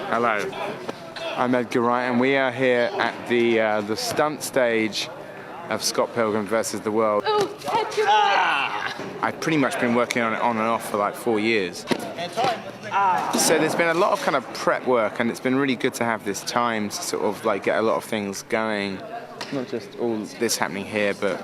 Hello, I'm Edgar Wright, and we are here at the stunt stage of Scott Pilgrim versus the World. I've pretty much been working on it on and off for like 4 years. So there's been a lot of kind of prep work, and it's been really good to have this time to sort of like get a lot of things going. Not just all this happening here, but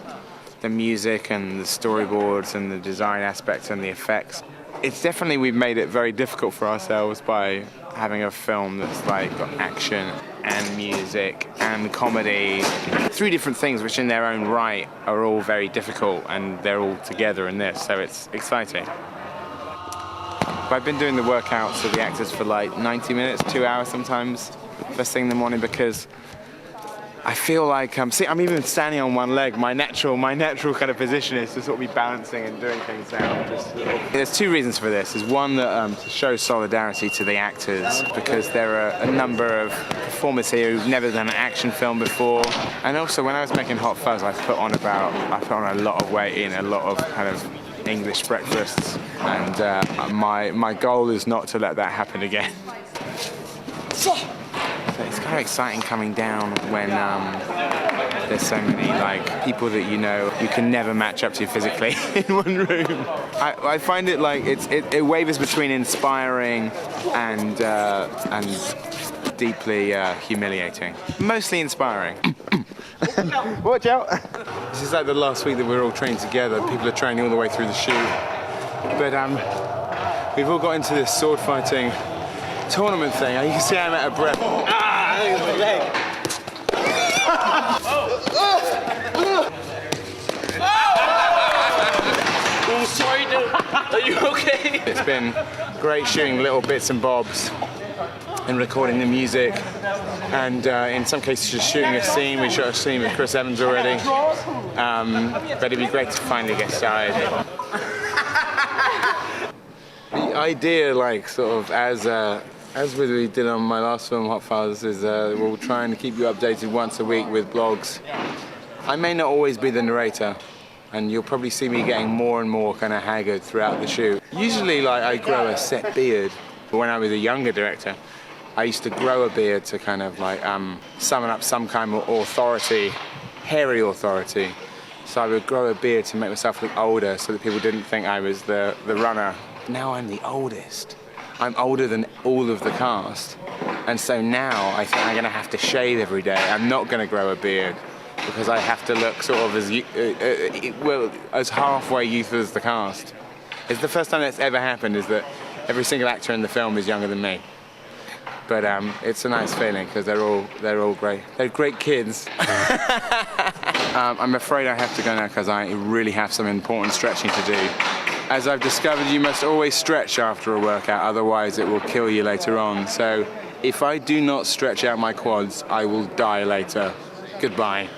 the music and the storyboards and the design aspects and the effects. It's definitely, we've made it very difficult for ourselves by having a film that's like got action and music and comedy. 3 different things which in their own right are all very difficult, and they're all together in this, so it's exciting. I've been doing the workouts of the actors for like 90 minutes, 2 hours sometimes, first thing in the morning, because I feel like, see, I'm even standing on one leg. My natural kind of position is to sort of be balancing and doing things now. There's 2 reasons for this. There's one that to show solidarity to the actors, because there are a number of performers here who've never done an action film before. And also, when I was making Hot Fuzz, I put on a lot of weight in, a lot of kind of English breakfasts, and my goal is not to let that happen again. So it's kind of exciting coming down when there's so many like people that you know you can never match up to physically in one room. I find it like it wavers between inspiring and deeply humiliating. Mostly inspiring. Watch out! This is like the last week that we're all trained together. People are training all the way through the shoot, but we've all got into this sword fighting tournament thing. You can see I'm out of breath. Look at my leg. Oh, sorry, dude. Are you okay? It's been great shooting little bits and bobs and recording the music, and in some cases just shooting a scene. We shot a scene with Chris Evans already, but it'd be great to finally get started. The idea, like sort of as we did on my last film, Hot Fuzz, is we'll try and keep you updated once a week with blogs. I may not always be the narrator, and you'll probably see me getting more and more kind of haggard throughout the shoot. Usually, like, I grow a set beard. But when I was a younger director, I used to grow a beard to kind of like summon up some kind of authority, hairy authority. So I would grow a beard to make myself look older, so that people didn't think I was the runner. Now I'm the oldest. I'm older than all of the cast, and so now I think I'm going to have to shave every day. I'm not going to grow a beard, because I have to look sort of as halfway youthful as the cast. It's the first time that's ever happened, is that every single actor in the film is younger than me. But it's a nice feeling, because they're all great. They're great kids. I'm afraid I have to go now, because I really have some important stretching to do. As I've discovered, you must always stretch after a workout, otherwise it will kill you later on. So if I do not stretch out my quads, I will die later. Goodbye.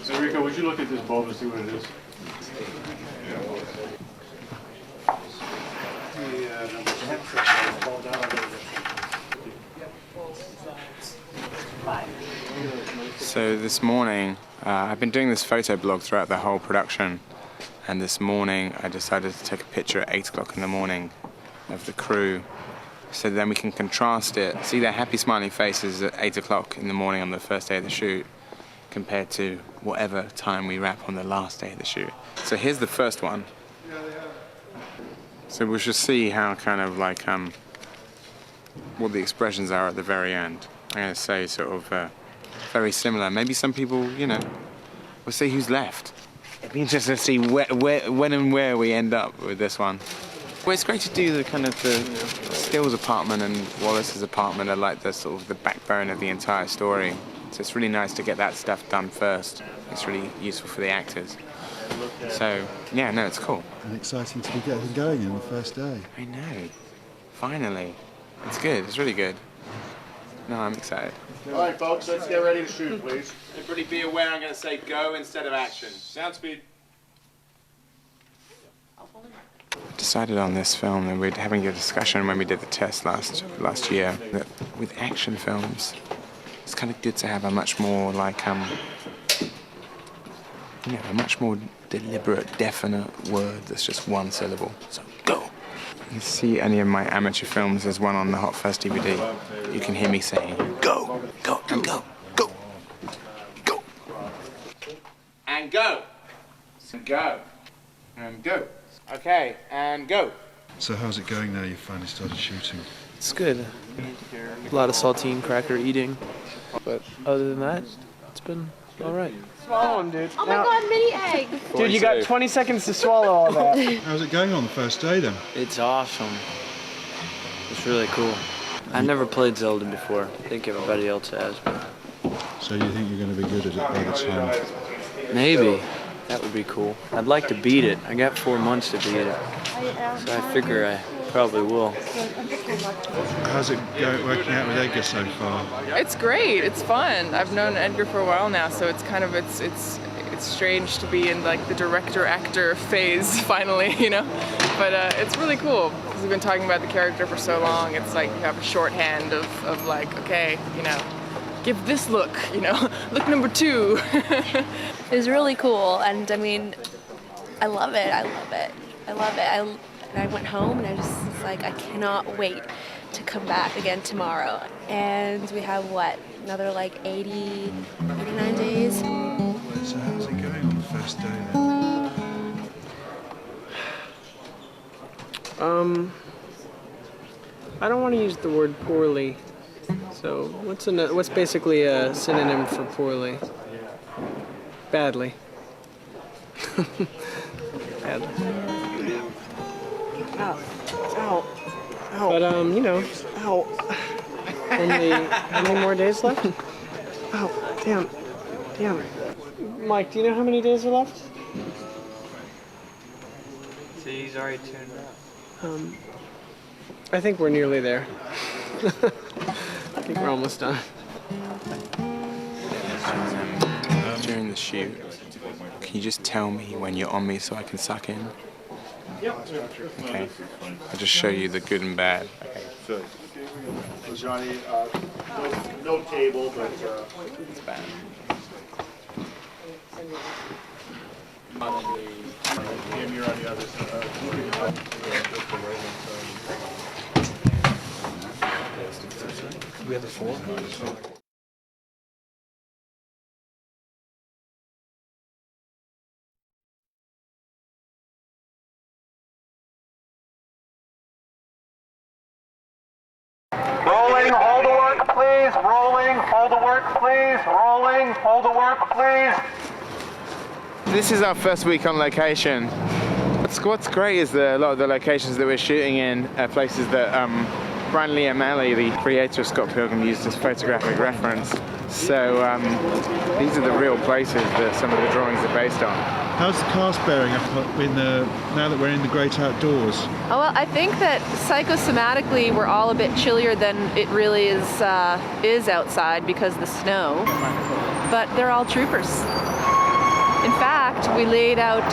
So Rico, would you look at this bulb and see what it is? So this morning, I've been doing this photo blog throughout the whole production, and this morning I decided to take a picture at 8 o'clock in the morning of the crew, so then we can contrast it, see their happy smiling faces at 8 o'clock in the morning on the first day of the shoot, compared to whatever time we wrap on the last day of the shoot. So here's the first one. So we should see how kind of like what the expressions are at the very end. I'm going to say sort of very similar. Maybe some people, you know, we'll see who's left. It'd be interesting to see when and where we end up with this one. Well, it's great to do the kind of the Stills apartment and Wallace's apartment are like the sort of the backbone of the entire story. So it's really nice to get that stuff done first. It's really useful for the actors. So, yeah, no, it's cool. And exciting to be getting going on the first day. I know. Finally. It's good. It's really good. No, I'm excited. All right, folks, let's get ready to shoot, please. Everybody be aware I'm going to say go instead of action. Sound speed. Decided on this film, and we're having a discussion when we did the test last year, that with action films, it's kind of good to have a much more like a much more deliberate, definite word that's just one syllable. So go. You see any of my amateur films, there's one on the Hot Fuzz DVD. You can hear me saying go, go, and go, go, go, and go, and go, and go. Okay, and go. So how's it going now you've finally started shooting? It's good. A lot of saltine cracker eating. But other than that, it's been all right. Swallow them, dude. Oh my god, mini egg! Dude, you got 20 seconds to swallow all that. How's it going on the first day then? It's awesome. It's really cool. I've never played Zelda before. I think everybody else has, but So you think you're going to be good at it by the time? maybe. That would be cool. I'd like to beat it. I got 4 months to beat it. So I figure I probably will. How's it working out with Edgar so far? It's great. It's fun. I've known Edgar for a while now, so it's kind of it's strange to be in like the director-actor phase finally, you know. But it's really cool because we've been talking about the character for so long. It's like you have a shorthand of like, okay, you know, give this look, you know, look number 2. It was really cool, and I mean, I love it. I love it. I love it. I went home and I just was like, I cannot wait to come back again tomorrow. And we have what, another like 89 days? So how's it going on the first day then? I don't want to use the word poorly. So what's basically a synonym for poorly? Badly. Badly. Ow. Ow. Ow. But you know. Ow. Only how many more days left? Oh, damn. Damn. Mike, do you know how many days are left? See, he's already tuned up. I think we're nearly there. I think we're almost done. During the shoot, can you just tell me when you're on me so I can suck in? Okay. I'll just show you the good and bad. So, Johnny, no table, but It's bad. Jim, you're on the other side. We have the 4? Rolling, hold the work, please. Rolling, hold the work, please. Rolling, hold the work, please. This is our first week on location. What's great is a lot of the locations that we're shooting in are places that Brian Lee O'Malley, the creator of Scott Pilgrim, used as photographic reference. So these are the real places that some of the drawings are based on. How's the cast bearing up now that we're in the great outdoors? Oh, well, I think that psychosomatically we're all a bit chillier than it really is outside because of the snow. But they're all troopers. In fact, we laid out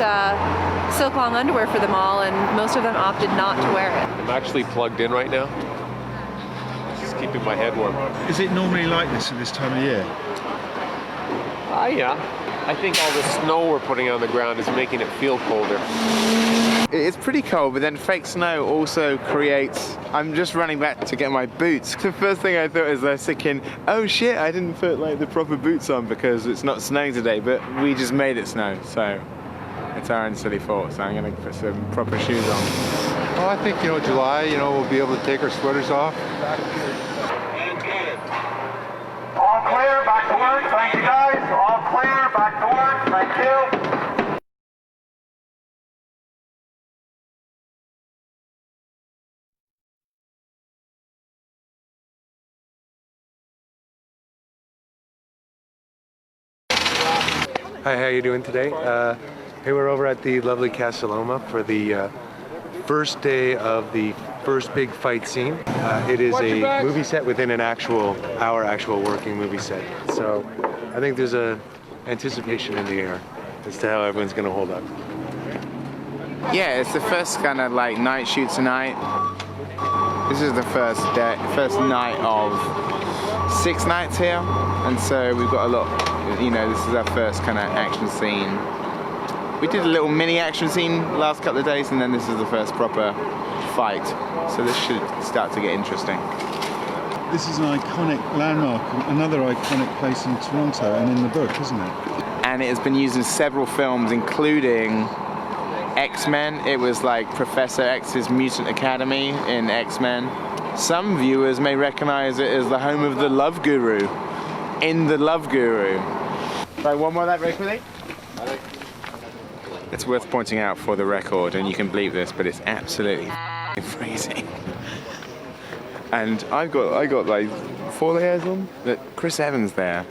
silk long underwear for them all, and most of them opted not to wear it. I'm actually plugged in right now. Just keeping my head warm. Is it normally like this at this time of year? Yeah. I think all the snow we're putting on the ground is making it feel colder. It's pretty cold, but then fake snow also creates... I'm just running back to get my boots. The first thing I thought is I was thinking, oh shit, I didn't put like the proper boots on because it's not snowing today, but we just made it snow, so it's our own silly fault, so I'm gonna put some proper shoes on. Well, I think, July, we'll be able to take our sweaters off. All clear, back to work. Thank you, guys. All clear, back to work. Thank you. Hi, how you doing today? Hey, we're over at the lovely Casa Loma for the first day of the first big fight scene. It is a movie set within our actual working movie set. So I think there's a anticipation in the air as to how everyone's going to hold up. Yeah, it's the first kind of like night shoot tonight. This is the first night of 6 nights here, and so we've got a lot. You know, this is our first kind of action scene. We did a little mini action scene last couple of days, and then this is the first proper fight. So this should start to get interesting. This is an iconic landmark, another iconic place in Toronto and in the book, isn't it? And it has been used in several films, including X-Men. It was like Professor X's Mutant Academy in X-Men. Some viewers may recognize it as the home of the Love Guru in The Love Guru. Right, one more of that very quickly. It's worth pointing out for the record, and you can bleep this, but it's absolutely freezing. And I got like 4 layers on. But Chris Evans there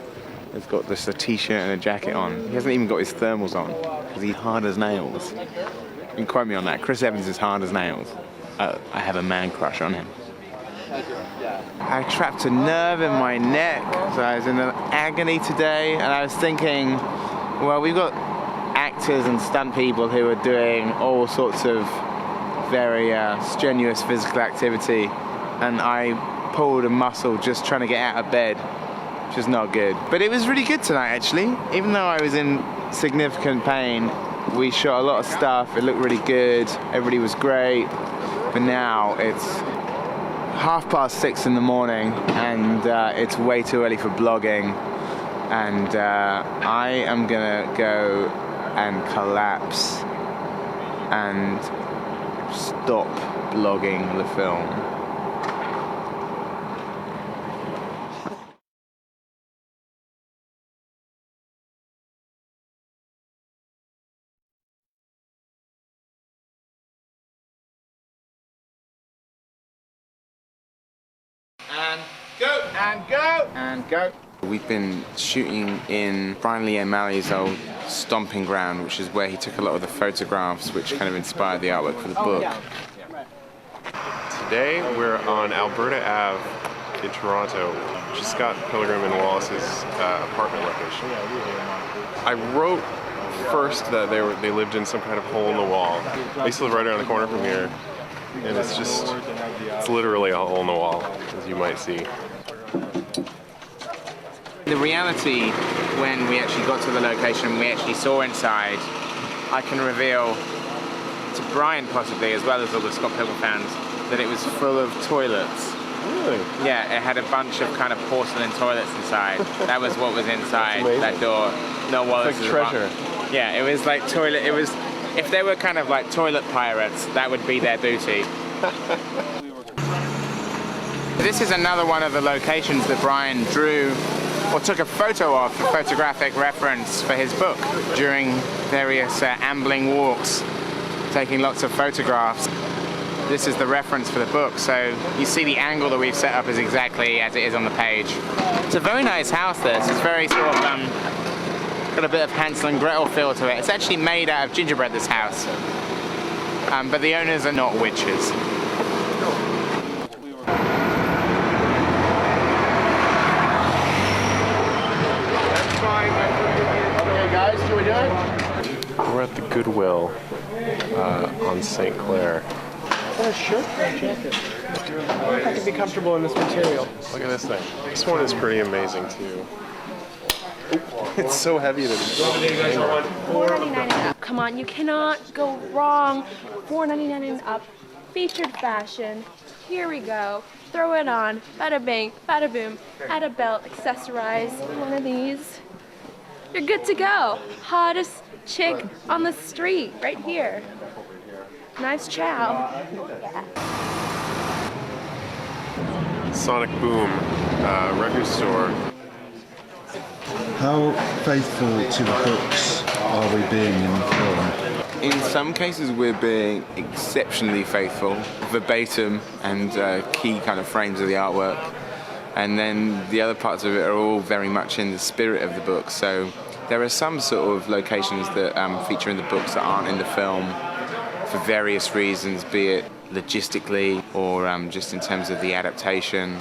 has got just a t-shirt and a jacket on. He hasn't even got his thermals on because he's hard as nails. You can quote me on that. Chris Evans is hard as nails. I have a man crush on him. I trapped a nerve in my neck, so I was in an agony today, and I was thinking, well, we've got actors and stunt people who are doing all sorts of very strenuous physical activity, and I pulled a muscle just trying to get out of bed, which is not good. But it was really good tonight, actually. Even though I was in significant pain, we shot a lot of stuff. It looked really good. Everybody was great. But now it's 6:30 in the morning, and it's way too early for blogging. And I am gonna go and collapse and stop blogging the film. And go! And go! And go! We've been shooting in Brian Lee O'Malley's old stomping ground, which is where he took a lot of the photographs which kind of inspired the artwork for the book. Today we're on Alberta Ave in Toronto, which is Scott Pilgrim and Wallace's apartment location. I wrote first that they lived in some kind of hole in the wall. They used to live right around the corner from here, and it's literally a hole in the wall, as you might see. The reality, when we actually got to the location, we actually saw inside, I can reveal to Brian possibly, as well as all the Scott Pilgrim fans, that it was full of toilets. Really? Yeah, it had a bunch of kind of porcelain toilets inside. That was what was inside that door. No Wallace. It's like treasure. Yeah, it was like toilet. It was, if they were kind of like toilet pirates, that would be their booty. This is another one of the locations that Brian drew or took a photo of for photographic reference for his book during various ambling walks, taking lots of photographs. This is the reference for the book, so you see the angle that we've set up is exactly as it is on the page. It's a very nice house, this. It's very sort of, got a bit of Hansel and Gretel feel to it. It's actually made out of gingerbread, this house. But the owners are not witches. Okay guys, can we do it? We're at the Goodwill on St. Clair. A shirt or a jacket? I can be comfortable in this material. Look at this thing. This one is pretty amazing too. It's so heavy that it's $4.99 and up. Come on, you cannot go wrong. $4.99 and up. Featured fashion. Here we go. Throw it on. Bada bang, bada boom. Add a belt, accessorize one of these. You're good to go. Hottest chick on the street, right here. Nice chow. Sonic Boom record store. How faithful to the books are we being in the film? In some cases we're being exceptionally faithful, verbatim, and key kind of frames of the artwork. And then the other parts of it are all very much in the spirit of the book. So there are some sort of locations that feature in the books that aren't in the film for various reasons, be it logistically or just in terms of the adaptation.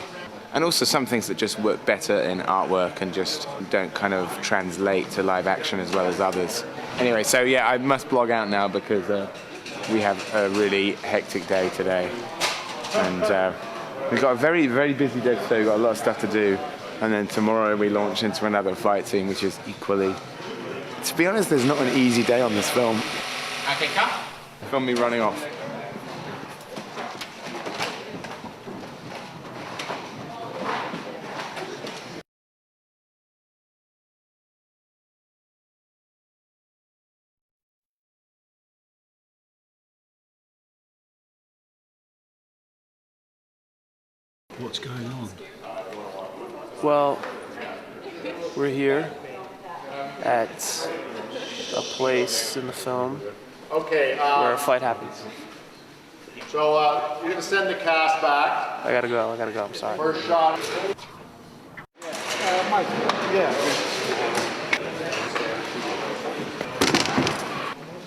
And also some things that just work better in artwork and just don't kind of translate to live action as well as others. Anyway, so yeah, I must blog out now because we have a really hectic day today. And we've got a very, very busy day today. We've got a lot of stuff to do. And then tomorrow we launch into another fight scene, which is equally... To be honest, there's not an easy day on this film. Okay, cut. Film me running off. What's going on? Well, we're here at a place in the film where a fight happens. So you're gonna send the cast back. I gotta go, I'm sorry. First shot. Mike, yeah.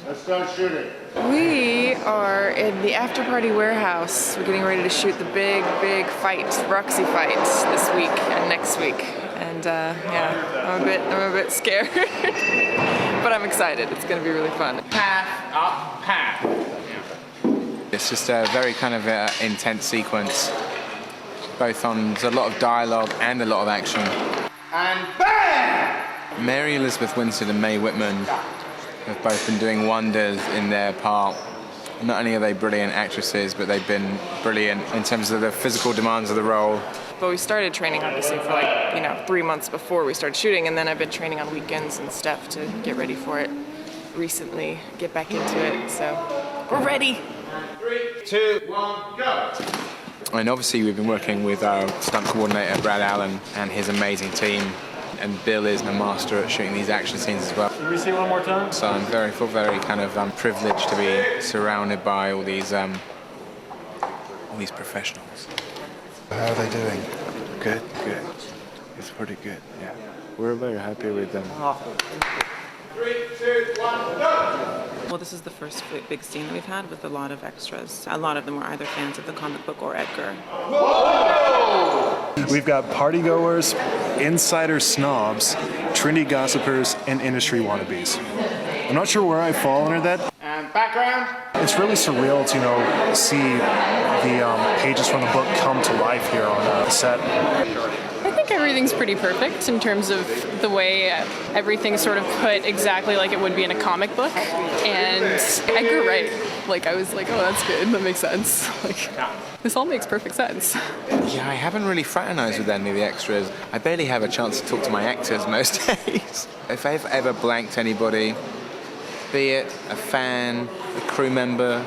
Let's start shooting. We are in the after party warehouse. We're getting ready to shoot the big fight, Roxy fight, this week and next week. And yeah, I'm a bit scared, but I'm excited. It's going to be really fun. Path up, path. It's just a very kind of intense sequence, both on there's a lot of dialogue and a lot of action. And bam! Mary Elizabeth Winstead and Mae Whitman have both been doing wonders in their part. Not only are they brilliant actresses, but they've been brilliant in terms of the physical demands of the role. But we started training obviously for like, 3 months before we started shooting, and then I've been training on weekends and stuff to get ready for it recently, get back into it, so we're ready. 3, 2, 1, go! And obviously we've been working with our stunt coordinator, Brad Allen, and his amazing team. And Bill is a master at shooting these action scenes as well. Can we see one more time? So I'm very kind of privileged to be surrounded by all these professionals. How are they doing? Good. It's pretty good, yeah. We're very happy with them. 3, 2, 1, go! Well, this is the first big scene that we've had with a lot of extras. A lot of them were either fans of the comic book or Edgar. We've got partygoers, insider snobs, trendy gossipers, and industry wannabes. I'm not sure where I fall under that. And background. It's really surreal to, see the pages from the book come to life here on the set. I think everything's pretty perfect in terms of the way everything's sort of put exactly like it would be in a comic book. And Edgar Wright, I was like, oh, that's good, that makes sense. This all makes perfect sense. Yeah, I haven't really fraternized with any of the extras. I barely have a chance to talk to my actors most days. If I've ever blanked anybody, be it a fan, a crew member,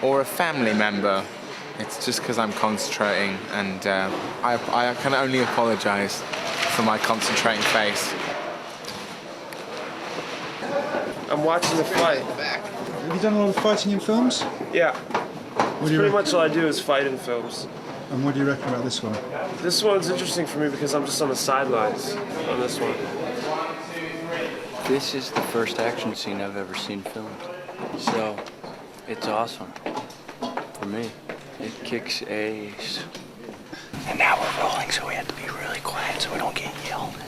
or a family member, it's just because I'm concentrating, and I can only apologize for my concentrating face. I'm watching the fight. Have you done a lot of fighting in films? Yeah. What do you pretty much all I do is fight in films. And what do you reckon about this one? This one's interesting for me because I'm just on the sidelines on this one. This is the first action scene I've ever seen filmed, so it's awesome for me. It kicks ass. And now we're rolling, so we have to be really quiet so we don't get yelled at.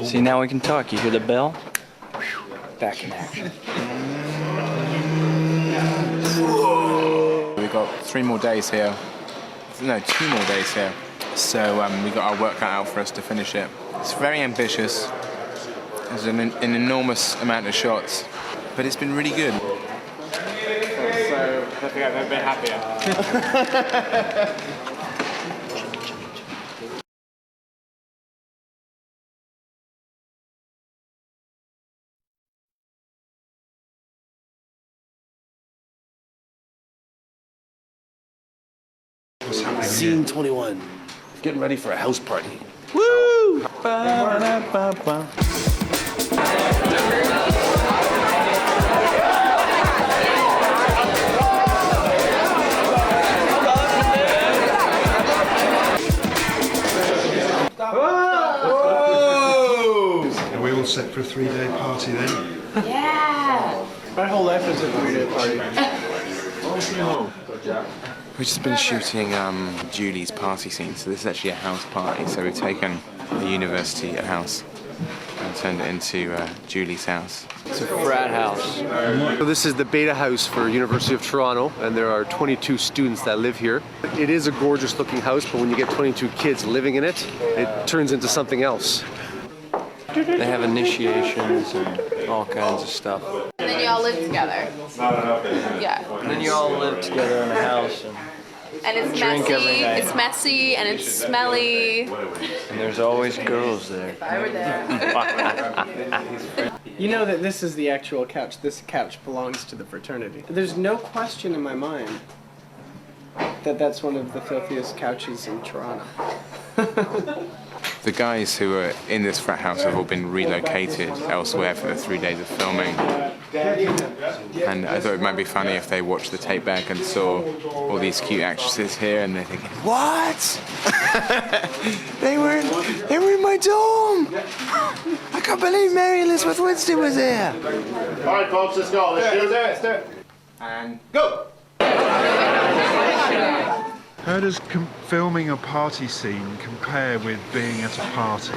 See, now we can talk. You hear the bell? Back in action. We've got 3 more days here. No, 2 more days here. So we got our work cut out for us to finish it. It's very ambitious. There's an enormous amount of shots, but it's been really good. So I think I've never been happier. Scene 21. Getting ready for a house party. Woo! Are we all set for a 3-day party then? Yeah! My whole life is a 3-day party. We've just been shooting Julie's party scene, so this is actually a house party. So we've taken a university house and turned it into Julie's house. It's a frat house. So this is the beta house for University of Toronto, and there are 22 students that live here. It is a gorgeous looking house, but when you get 22 kids living in it, it turns into something else. They have initiations and all kinds of stuff. And then you all live together. Yeah. And then you all live together in a house And it's drink messy. every night. It's messy and it's smelly. and there's always girls there. If I were there. You know that this is the actual couch. This couch belongs to the fraternity. There's no question in my mind that that's one of the filthiest couches in Toronto. The guys who are in this frat house have all been relocated elsewhere for the 3 days of filming. And I thought it might be funny if they watched the tape back and saw all these cute actresses here and they're thinking, what? they were in my dorm! I can't believe Mary Elizabeth Winstead was here! All right, folks, let's go. Let's do it. Let's do it. And go! How does filming a party scene compare with being at a party?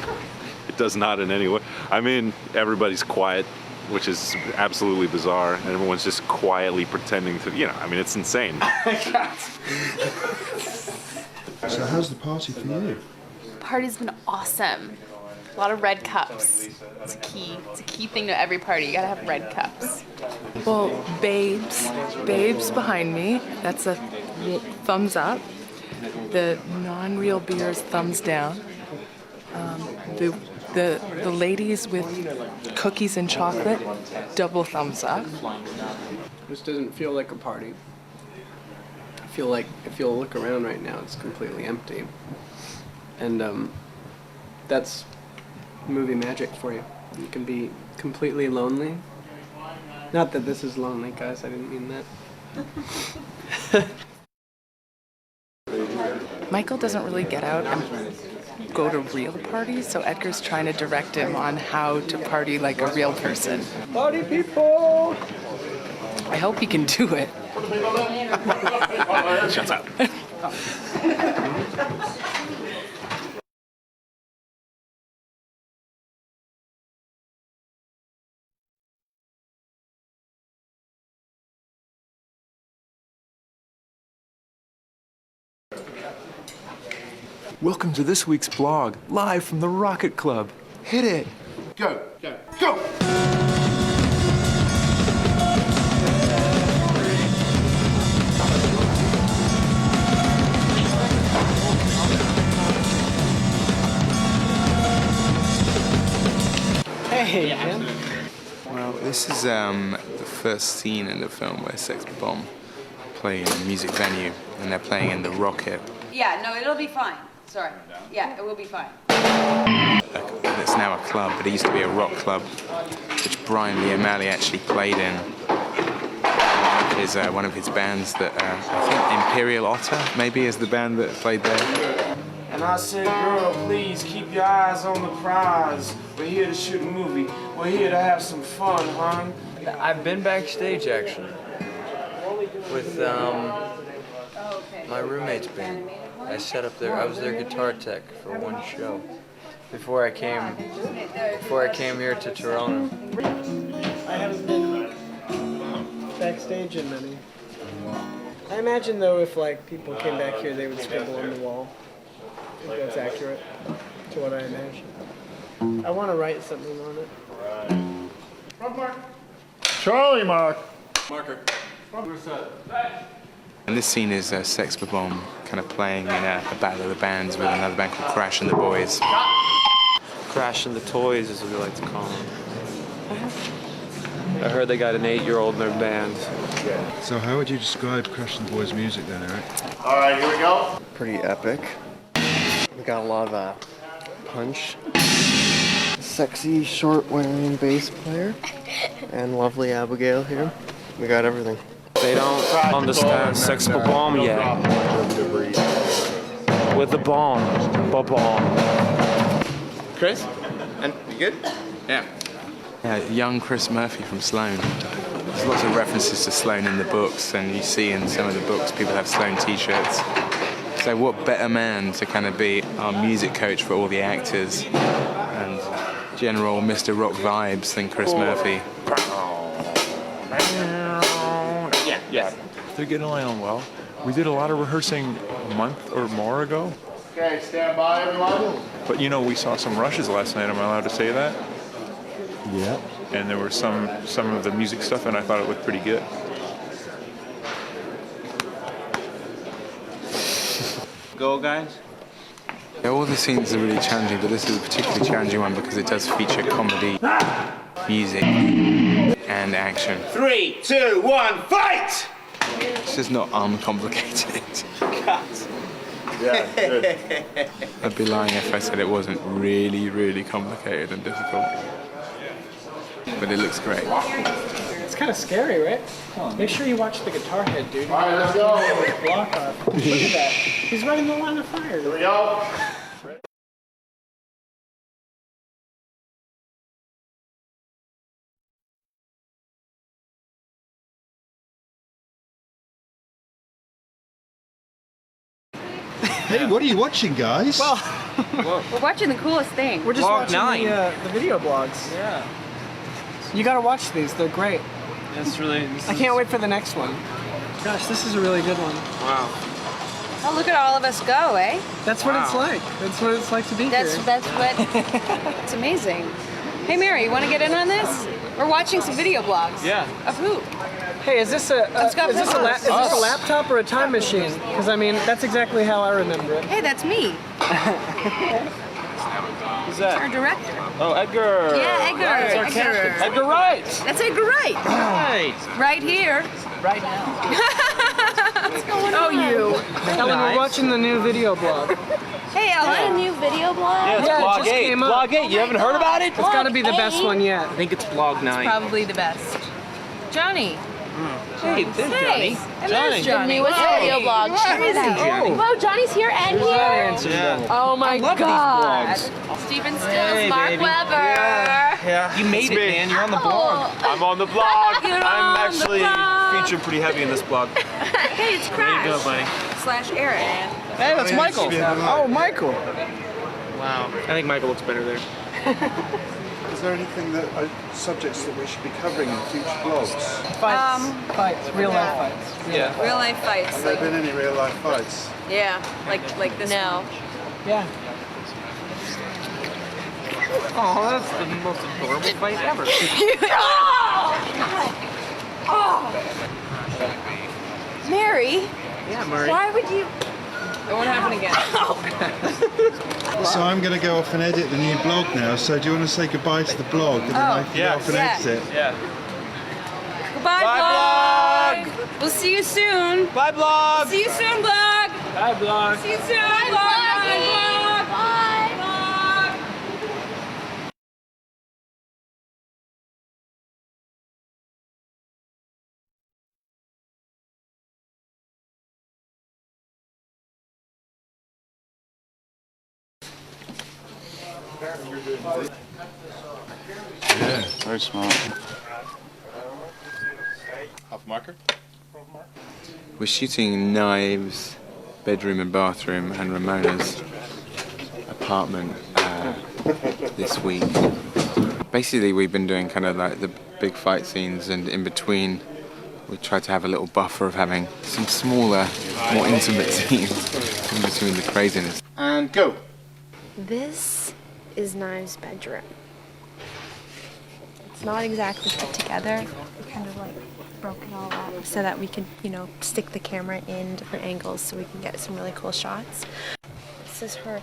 It does not in any way. I mean, everybody's quiet, which is absolutely bizarre, and everyone's just quietly pretending to, I mean, it's insane. So how's the party for you? Party's been awesome. A lot of red cups. It's a key thing to every party. You gotta have red cups. Well, babes behind me. That's a thumbs up. The non-real beers, thumbs down. The ladies with cookies and chocolate, double thumbs up. This doesn't feel like a party. I feel like if you'll look around right now, it's completely empty. And that's movie magic for you. You can be completely lonely. Not that this is lonely, guys. I didn't mean that. Michael doesn't really get out and go to real parties, so Edgar's trying to direct him on how to party like a real person. Party people! I hope he can do it. Shuts up. Welcome to this week's vlog, live from the Rocket Club. Hit it. Go, go, go! Hey, man. Well, this is the first scene in the film where Sex Bomb play in a music venue and they're playing in the Rocket. Yeah, no, it'll be fine. Sorry. Yeah, it will be fine. It's now a club, but it used to be a rock club, which Brian Lee O'Malley actually played in. One of his bands that I think Imperial Otter maybe is the band that played there. And I said, girl, please keep your eyes on the prize. We're here to shoot a movie. We're here to have some fun, hon. I've been backstage actually with my roommate's band. I set up there. I was their guitar tech for one show before I came here to Toronto. I haven't been backstage in many. I imagine though if like people came back here they would scribble on the wall. I think that's accurate to what I imagine. I want to write something on it. Charlie Mark. Marker. And this scene is Sex Bomb kind of playing in a battle of the bands with another band called Crash and the Boys. Crash and the Toys is what we like to call them. I heard they got an 8-year-old in their band. So how would you describe Crash and the Boys' music then, Eric? All right, here we go. Pretty epic. We got a lot of punch. Sexy, short-wearing bass player. And lovely Abigail here. We got everything. They don't understand Sex Bomb yet. With the bomb. Ba-bomb. Chris? And you good? Yeah. Yeah, young Chris Murphy from Sloan. There's lots of references to Sloan in the books, and you see in some of the books people have Sloan t-shirts. So what better man to kind of be our music coach for all the actors and general Mr. Rock vibes than Chris Murphy. Yeah. They're getting along well. We did a lot of rehearsing a month or more ago. Okay, stand by, everyone. But you know, we saw some rushes last night. Am I allowed to say that? Yeah. And there were some of the music stuff, and I thought it looked pretty good. Go, guys. Yeah, all the scenes are really challenging, but this is a particularly challenging one because it does feature comedy, music, and action. 3, 2, 1, fight! It's just not uncomplicated. Yeah, good. I'd be lying if I said it wasn't really, really complicated and difficult. But it looks great. It's kind of scary, right? Make sure you watch the guitar head, dude. All right, let's go. Block off. Look at that. He's right in the line of fire. Here we go. Hey, what are you watching, guys? Well, We're watching the coolest thing. we're just watching the video blogs. Yeah. You gotta watch these. They're great. That's really. I can't wait for the next one. Gosh, this is a really good one. Wow. Oh, look at all of us go, eh? That's what it's like. That's what it's like to be That's here. what. It's amazing. Hey, Mary, you want to get in on this? We're watching some video blogs. Yeah. Of who? Hey, is this a laptop or a time machine? Because I mean, that's exactly how I remember it. Hey, that's me. Who's that? Our director. Oh, Edgar. Yeah, Edgar. That's our character. Edgar Wright. That's Edgar Wright. Right. Right here. Right now. What's going on? you. Ellen, we're watching the new video blog. Hey, Is that a Ellen. new video blog? Yeah, it's Yeah, it Blog just 8. came up. Blog 8. You haven't heard about it? It's got to be the best one yet. I think it's Blog 9. Probably the best. Johnny. Hey, there's Johnny. And there's The Johnny. newest video blog. Check it out. Johnny. Whoa, Johnny's here and here. Yeah. Oh my God. Stephen Stills, Hey, Mark baby. Webber. Yeah. You made it, man. You're on the blog. Oh. I'm on the blog. You're I'm on the actually blog. featured pretty heavy in this blog. Hey, it's There Crash. you go, buddy. / Eric. Hey, that's Michael. Oh, Michael. Wow. I think Michael looks better there. Is there anything subjects that we should be covering in future blogs? Fights. Fights. Real life fights. Yeah. Real life fights. Have there been any real life fights? Yeah, like this. No. Yeah. Oh, that's the most adorable fight ever. Mary. Yeah, Murray. Why would you? It won't happen again. So I'm going to go off and edit the new blog now. So do you want to say goodbye to the blog and then I can go off and edit it? Yeah. Goodbye, Bye, blog. We'll see you soon. Bye, blog. See you soon, blog. Bye, blog. See you soon, blog. Bye, blog. Bye, blog. Yeah, very smart. Half marker? We're shooting Knives, bedroom and bathroom, and Ramona's apartment this week. Basically, we've been doing kind of like the big fight scenes, and in between, we tried to have a little buffer of having some smaller, more intimate scenes in between the craziness. And go. This is Knives' bedroom. It's not exactly put together. We kind of like broke it all up so that we could, stick the camera in different angles so we can get some really cool shots. This is her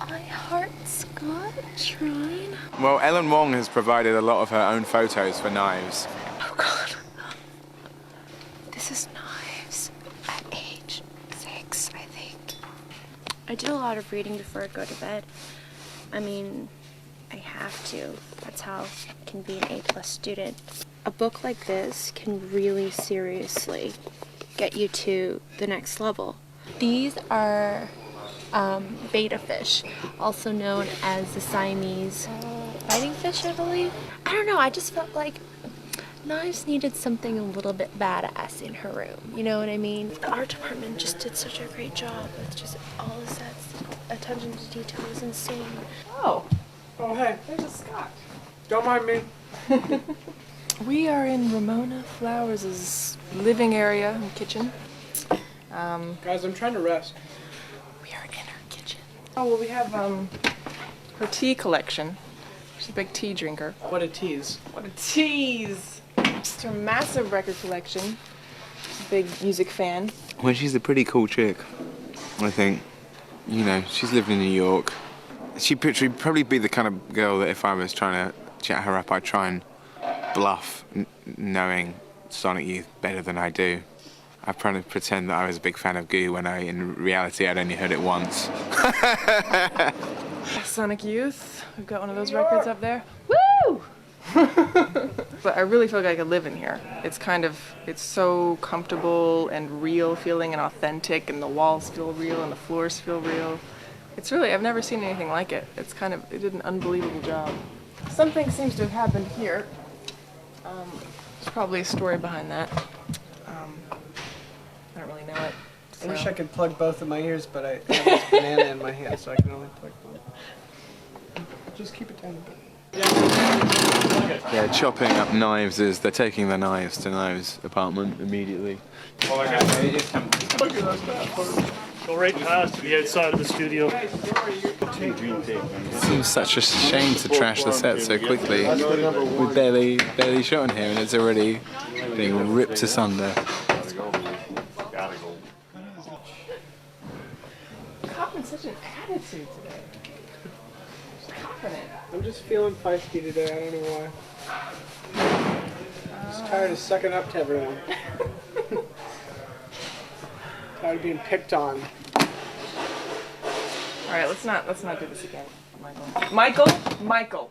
I Heart Scott shrine. Well, Ellen Wong has provided a lot of her own photos for Knives. Oh God. This is Knives at age 6, I think. I did a lot of reading before I go to bed. I mean, I have to. That's how I can be an A+ student. A book like this can really seriously get you to the next level. These are betta fish, also known as the Siamese fighting fish, I believe. I don't know, I just felt like Knives needed something a little bit badass in her room, you know what I mean? The art department just did such a great job with just all the sets. Attention to detail was insane. Oh. Oh, hey. There's a Scott. Don't mind me. We are in Ramona Flowers' living area and kitchen. Guys, I'm trying to rest. We are in her kitchen. Oh, well, we have her tea collection. She's a big tea drinker. What a tease. What a tease! It's her massive record collection. She's a big music fan. Well, she's a pretty cool chick, I think. You know, she's lived in New York. She'd probably be the kind of girl that if I was trying to chat her up, I'd try and bluff, knowing Sonic Youth better than I do. I'd probably pretend that I was a big fan of Goo when in reality I'd only heard it once. Sonic Youth. We've got one of those records up there. Woo! But I really feel like I could live in here. It's so comfortable and real feeling and authentic, and the walls feel real and the floors feel real. It's really, I've never seen anything like it. It did an unbelievable job. Something seems to have happened here. There's probably a story behind that. I don't really know it. I wish I could plug both of my ears, but I have this banana in my hand, so I can only plug one. Just keep it down a bit. Yeah, chopping up knives they're taking the knives to Knives' apartment immediately. Go right past the outside of the studio. It seems such a shame to trash the set so quickly. We barely shot in here and it's already being ripped asunder. Copping such an attitude today. I'm just feeling feisty today, I don't know why. I'm just tired of sucking up to everyone. Tired of being picked on. Alright, let's not do this again, Michael. Michael!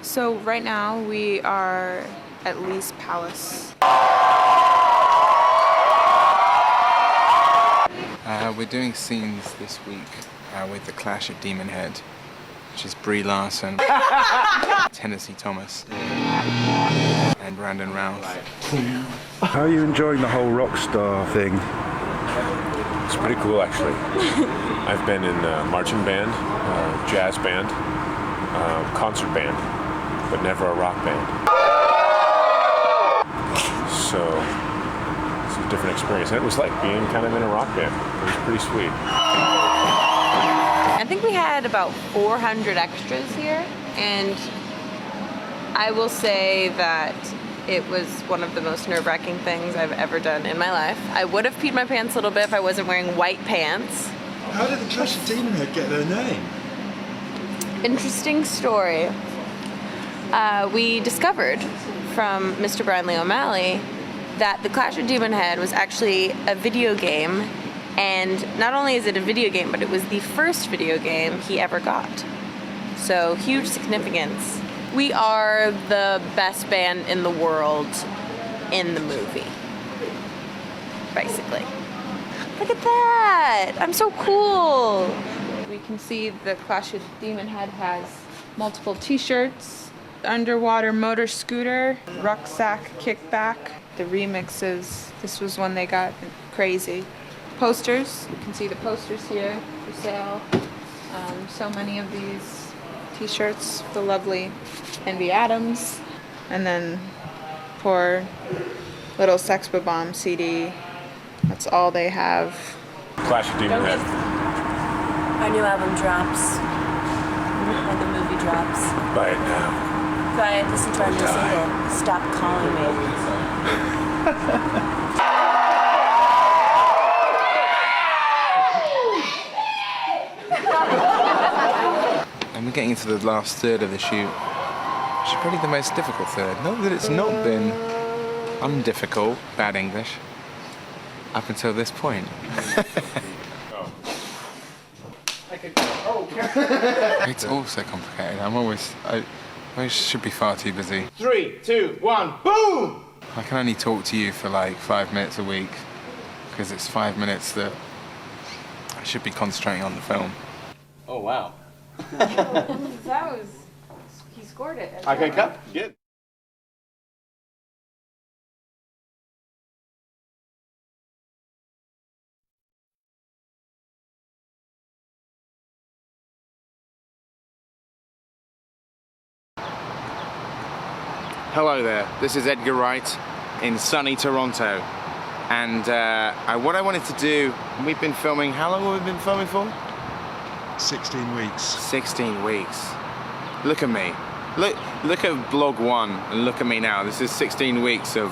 So right now we are at Lee's Palace. We're doing scenes this week with The Clash at Demon Head, which is Brie Larson, Tennessee Thomas, and Brandon Routh. How are you enjoying the whole rock star thing? It's pretty cool, actually. I've been in marching band, jazz band, concert band, but never a rock band. So it's a different experience. And it was like being kind of in a rock band. It was pretty sweet. I think we had about 400 extras here, and I will say that it was one of the most nerve-wracking things I've ever done in my life. I would have peed my pants a little bit if I wasn't wearing white pants. How did the Clash of Demon Head get their name? Interesting story. We discovered from Mr. Brian Lee O'Malley that the Clash of Demon Head was actually a video game, and not only is it a video game, but it was the first video game he ever got. So huge significance. We are the best band in the world in the movie, basically. Look at that! I'm so cool! We can see the Clash of Demon Head has multiple t-shirts, underwater motor scooter, rucksack kickback, the remixes. This was when they got crazy. Posters, you can see the posters here for sale. So many of these t-shirts, the lovely Envy Adams, and then poor little Sex Bomb CD. That's all they have. Clash of Demon Head. Our new album drops when the movie drops. Buy it now. Buy it, listen to our new single, Stop Calling Me. And we're getting into the last third of the shoot, which is probably the most difficult third. Not that it's not been undifficult, bad English, up until this point. It's all so complicated. I should be far too busy. 3, 2, 1, boom! I can only talk to you for like 5 minutes a week because it's 5 minutes that I should be concentrating on the film. Oh, wow. He scored it. Okay, cut. Good. Hello there, this is Edgar Wright in sunny Toronto. And what I wanted to do, we've been filming, how long have we been filming for? 16 weeks. 16 weeks. Look at me. Look at vlog 1 and look at me now. This is 16 weeks of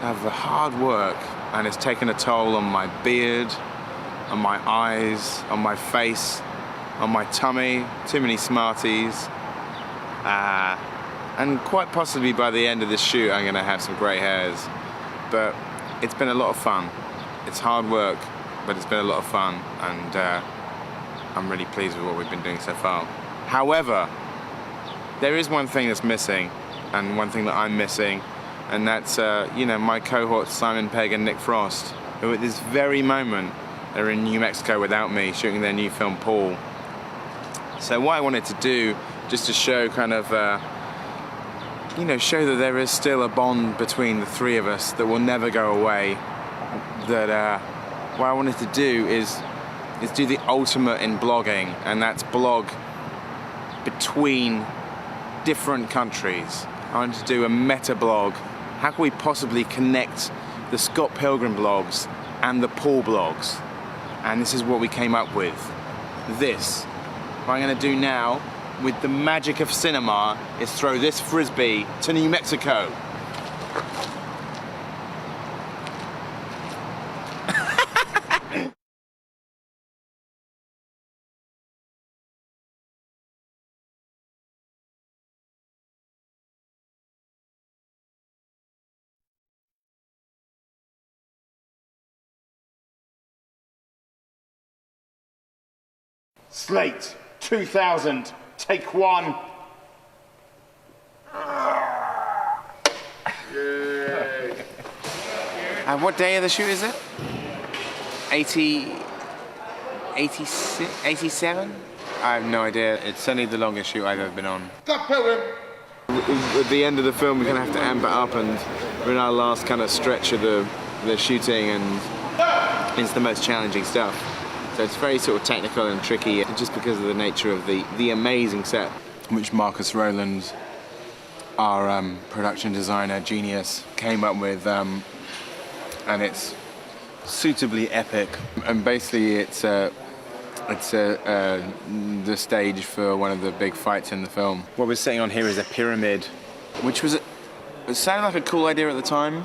hard work, and it's taken a toll on my beard, on my eyes, on my face, on my tummy, too many Smarties. And quite possibly by the end of this shoot I'm gonna have some grey hairs. But it's been a lot of fun. It's hard work, but it's been a lot of fun, and I'm really pleased with what we've been doing so far. However, there is one thing that's missing, and one thing that I'm missing, and that's my cohorts Simon Pegg and Nick Frost, who at this very moment are in New Mexico without me, shooting their new film Paul. So what I wanted to do, just to show kind of, show that there is still a bond between the three of us that will never go away. That what I wanted to do is do the ultimate in blogging, and that's blog between different countries. I wanted to do a meta blog. How can we possibly connect the Scott Pilgrim blogs and the Paul blogs? And this is what we came up with. This. What I'm going to do now, with the magic of cinema, is throw this frisbee to New Mexico. Slate 2000, take 1. And what day of the shoot is it? 87? I have no idea. It's certainly the longest shoot I've ever been on. Scott Pilgrim! At the end of the film, we're going to have to amp it up, and we're in our last kind of stretch of the shooting, and it's the most challenging stuff. So it's very sort of technical and tricky, just because of the nature of the amazing set, which Marcus Rowland, our production designer genius, came up with, and it's suitably epic. And basically, it's the stage for one of the big fights in the film. What we're sitting on here is a pyramid, which it sounded like a cool idea at the time,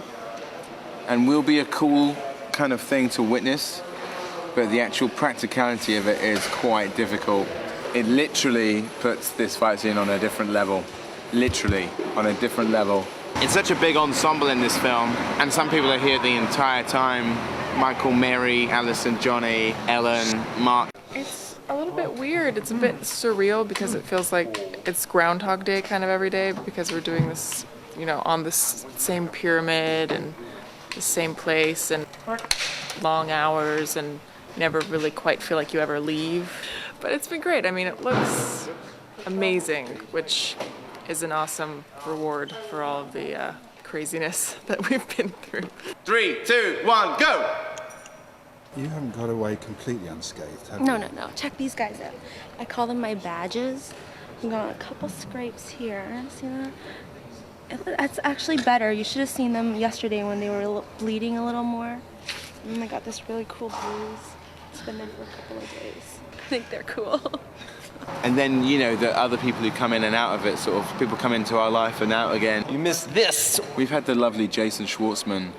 and will be a cool kind of thing to witness. But the actual practicality of it is quite difficult. It literally puts this fight scene on a different level. Literally, on a different level. It's such a big ensemble in this film, and some people are here the entire time. Michael, Mary, Alison, Johnny, Ellen, Mark. It's a little bit weird. It's a bit surreal because it feels like it's Groundhog Day kind of every day, because we're doing this, on this same pyramid and the same place, and long hours, and never really quite feel like you ever leave. But it's been great. I mean, it looks amazing, which is an awesome reward for all of the craziness that we've been through. 3, 2, 1, go! You haven't got away completely unscathed, have you? No. Check these guys out. I call them my badges. I've got a couple scrapes here. See that? It's actually better. You should have seen them yesterday when they were bleeding a little more. And I got this really cool bruise. It's been there for a couple of days. I think they're cool. And then, the other people who come in and out of it, sort of, people come into our life and out again. You missed this! We've had the lovely Jason Schwartzman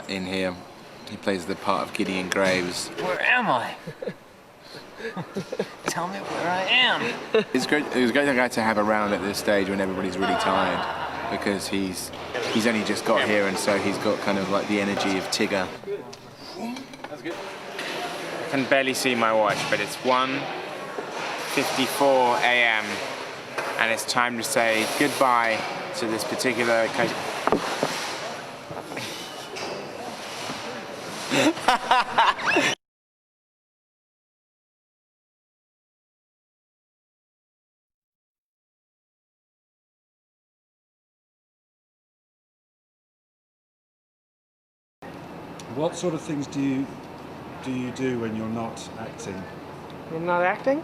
in here. He plays the part of Gideon Graves. Where am I? Tell me where I am. It was a great guy to have around at this stage when everybody's really tired, because he's only just got here, and so he's got kind of like the energy of Tigger. That's good. I can barely see my watch, but it's 1:54 a.m. and it's time to say goodbye to this particular occasion. What sort of things do you do when you're not acting? I'm not acting?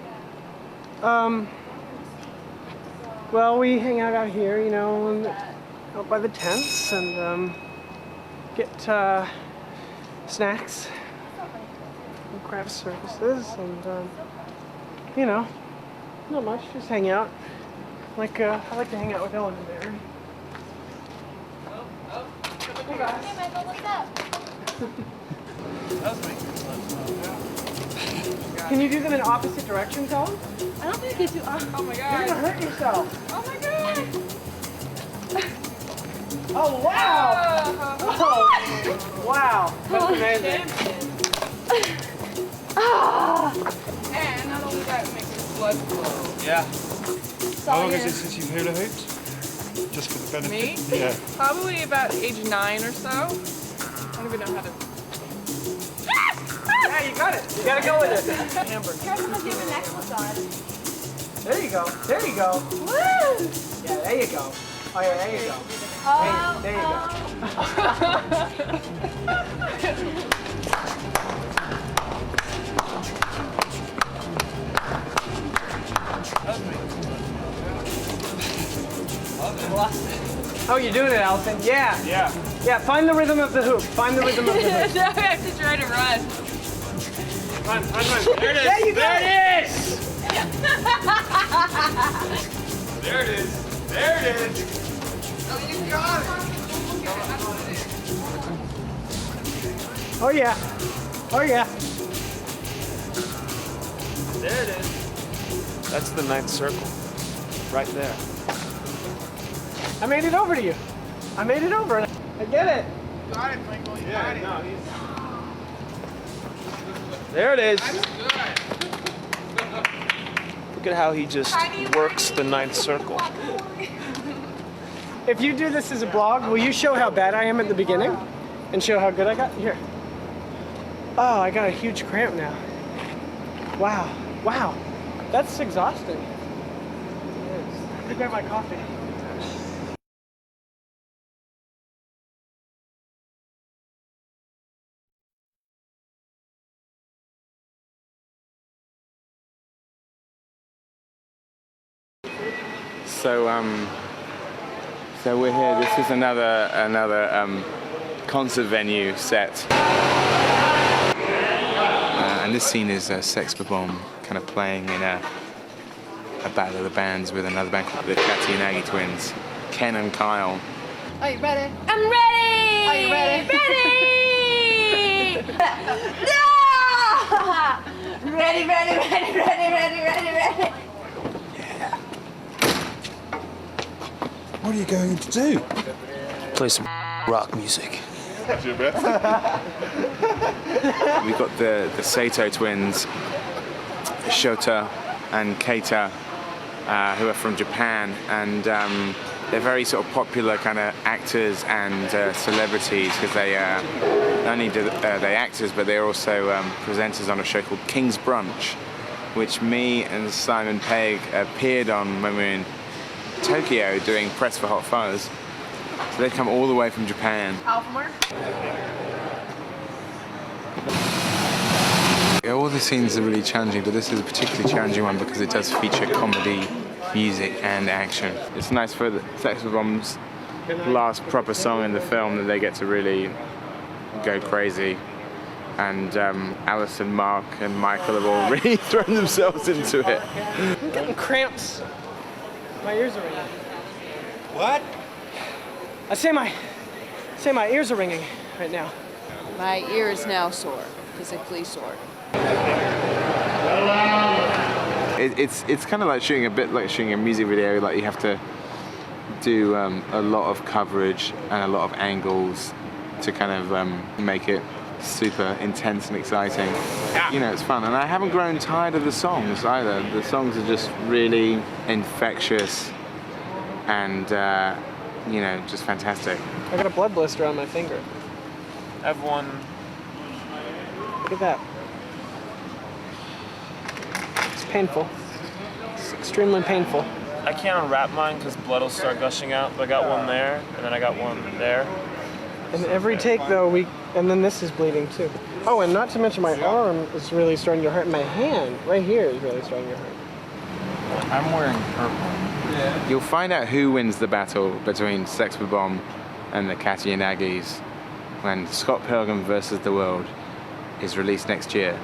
Well, we hang out here, you know, out by the tents and get snacks and craft services and, you know, not much, just hang out. Like, I like to hang out with Ellen and Mary. Hey guys. Hey Michael, what's up? Can you do them in opposite directions, Ellen? I don't think you do. Oh my god. You're gonna hurt yourself. Oh my god. Oh wow! Whoa! Wow, that's amazing. And not only that, it makes your blood flow. Yeah. How long is it since you've hula hooped? Just for the benefit? Me? Yeah. Probably about age 9 or so. I don't even know how to. Yeah, you got it. You gotta go with it. Hamburger. Careful with your necklace on. There you go. There you go. Woo! Yeah, there you go. Oh yeah, there you go. There you go. Oh, you're doing it, Allison. Yeah. Yeah. Yeah, find the rhythm of the hoop. Find the rhythm of the hoop. Now I have to try to run. Run. There it is. There you go. There it is. There it is. There it is. Oh, you got it. Oh yeah. Oh yeah. There it is. That's the 9th circle. Right there. I made it over to you. I made it over. I get it. Got it, Michael. You got it. No, There it is. Look at how he just works the 9th circle. If you do this as a blog, will you show how bad I am at the beginning? And show how good I got? Here. Oh, I got a huge cramp now. Wow. Wow. That's exhausting. Let me grab my coffee. So we're here. This is another concert venue set, and this scene is Sex Bomb kind of playing in a battle of the bands with another band called the Catty and Aggie Twins, Ken and Kyle. Are you ready? I'm ready! Are you ready? Ready! No! Ready, ready, ready, ready, ready, ready, ready. What are you going to do? Play some rock music. We've got the Sato twins, Shota and Keita, who are from Japan, and they're very sort of popular kind of actors and celebrities because they not only do they actors, but they're also presenters on a show called King's Brunch, which me and Simon Pegg appeared on when we were in Tokyo doing press for Hot Fuzz. So they've come all the way from Japan. Alphamore? All the scenes are really challenging, but this is a particularly challenging one because it does feature comedy, music, and action. It's nice for the Sex Bomb's last proper song in the film that they get to really go crazy. And Alison, Mark, and Michael have all really thrown themselves into it. I'm getting cramps. My ears are ringing. What? I say my ears are ringing right now. My ear is now sore, physically sore. It's kind of like shooting a music video. Like you have to do a lot of coverage and a lot of angles to kind of make it super intense and exciting. You know, it's fun. And I haven't grown tired of the songs either. The songs are just really infectious and, you know, just fantastic. I got a blood blister on my finger. I have one. Look at that. It's painful. It's extremely painful. I can't unwrap mine because blood will start gushing out, but I got one there, and then I got one there. And every take though, and then this is bleeding too. Oh, and not to mention my arm is really starting to hurt. My hand, right here, is really starting to hurt. I'm wearing purple. You'll find out who wins the battle between Sex Bomb and the Catty and Aggies when Scott Pilgrim vs. the World is released next year.